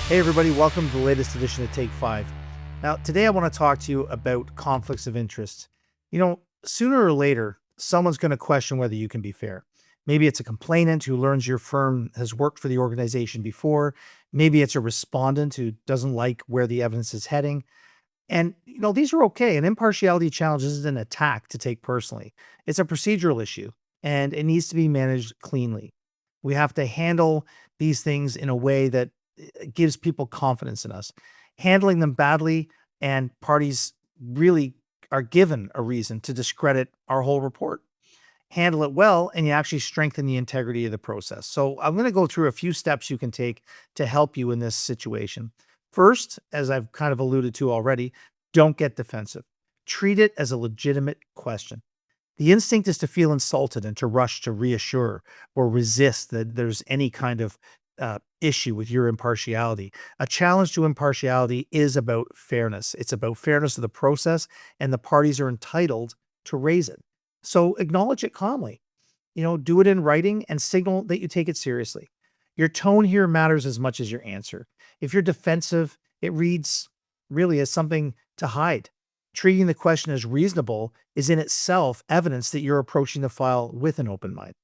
Hey everybody, welcome to the latest edition of Take 5. Now, today I want to talk to you about conflicts of interest. Sooner or later, someone's going to question whether you can be fair. Maybe it's a complainant who learns your firm has worked for the organization before. Maybe it's a respondent who doesn't like where the evidence is heading. And these are okay. An impartiality challenge isn't an attack to take personally. It's a procedural issue and it needs to be managed cleanly. We have to handle these things in a way that gives people confidence in us. Handling them badly and parties really are given a reason to discredit our whole report. Handle it well and you actually strengthen the integrity of the process. So I'm going to go through a few steps you can take to help you in this situation. First, as I've kind of alluded to already, don't get defensive. Treat it as a legitimate question. The instinct is to feel insulted and to rush to reassure or resist that there's any kind of issue with your impartiality. A challenge to impartiality is about fairness. It's about fairness of the process, and the parties are entitled to raise it. So acknowledge it calmly. Do it in writing and signal that you take it seriously. Your tone here matters as much as your answer. If you're defensive, it reads really as something to hide. Treating the question as reasonable is in itself evidence that you're approaching the file with an open mind.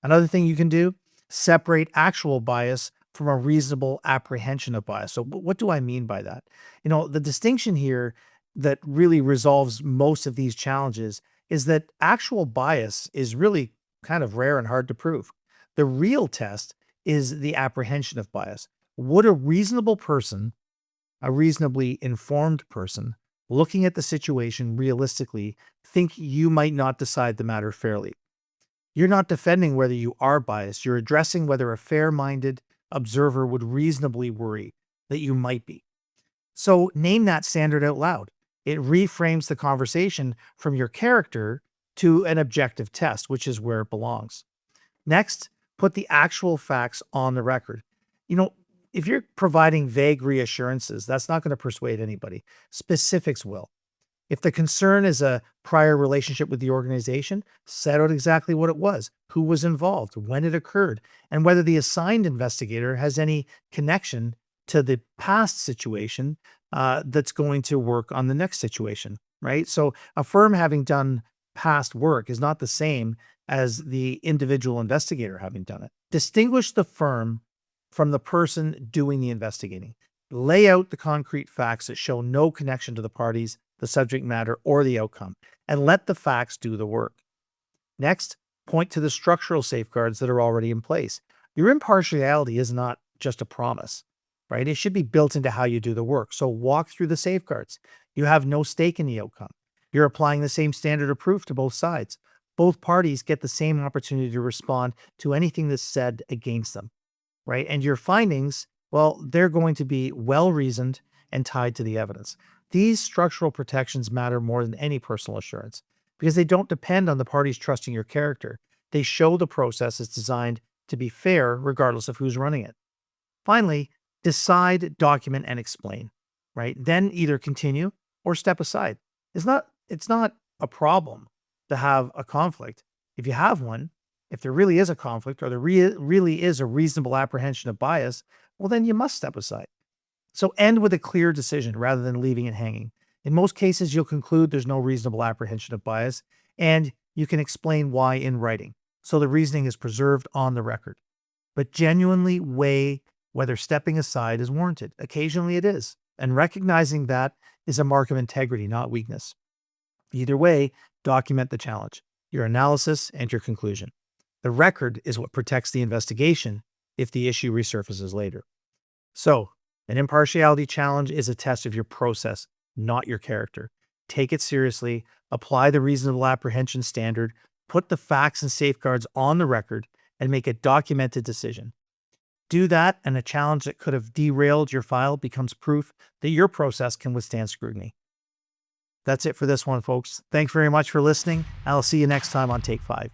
Another thing you can do, separate actual bias from a reasonable apprehension of bias. So what do I mean by that? The distinction here that really resolves most of these challenges is that actual bias is really kind of rare and hard to prove. The real test is the apprehension of bias. Would a reasonable person, a reasonably informed person, looking at the situation realistically, think you might not decide the matter fairly? You're not defending whether you are biased. You're addressing whether a fair-minded observer would reasonably worry that you might be. So name that standard out loud. It reframes the conversation from your character to an objective test, which is where it belongs. Next, put the actual facts on the record. If you're providing vague reassurances, that's not going to persuade anybody. Specifics will. If the concern is a prior relationship with the organization, set out exactly what it was, who was involved, when it occurred, and whether the assigned investigator has any connection to the past situation that's going to work on the next situation, right? So a firm having done past work is not the same as the individual investigator having done it. Distinguish the firm from the person doing the investigating. Lay out the concrete facts that show no connection to the parties, the subject matter, or the outcome, and let the facts do the work. Next, point to the structural safeguards that are already in place. Your impartiality is not just a promise, right? It should be built into how you do the work. So walk through the safeguards. You have no stake in the outcome. You're applying the same standard of proof to both sides. Both parties get the same opportunity to respond to anything that's said against them, right? And your findings, well, they're going to be well-reasoned and tied to the evidence. These structural protections matter more than any personal assurance because they don't depend on the parties trusting your character. They show the process is designed to be fair regardless of who's running it. Finally, decide, document, and explain, right? Then either continue or step aside. It's not a problem to have a conflict. If you have one, if there really is a conflict or there really is a reasonable apprehension of bias, well, then you must step aside. So end with a clear decision rather than leaving it hanging. In most cases, you'll conclude there's no reasonable apprehension of bias, and you can explain why in writing. So the reasoning is preserved on the record. But genuinely weigh whether stepping aside is warranted. Occasionally it is. And recognizing that is a mark of integrity, not weakness. Either way, document the challenge, your analysis, and your conclusion. The record is what protects the investigation if the issue resurfaces later. So, an impartiality challenge is a test of your process, not your character. Take it seriously, apply the reasonable apprehension standard, put the facts and safeguards on the record, and make a documented decision. Do that, and a challenge that could have derailed your file becomes proof that your process can withstand scrutiny. That's it for this one, folks. Thanks very much for listening. I'll see you next time on Take 5.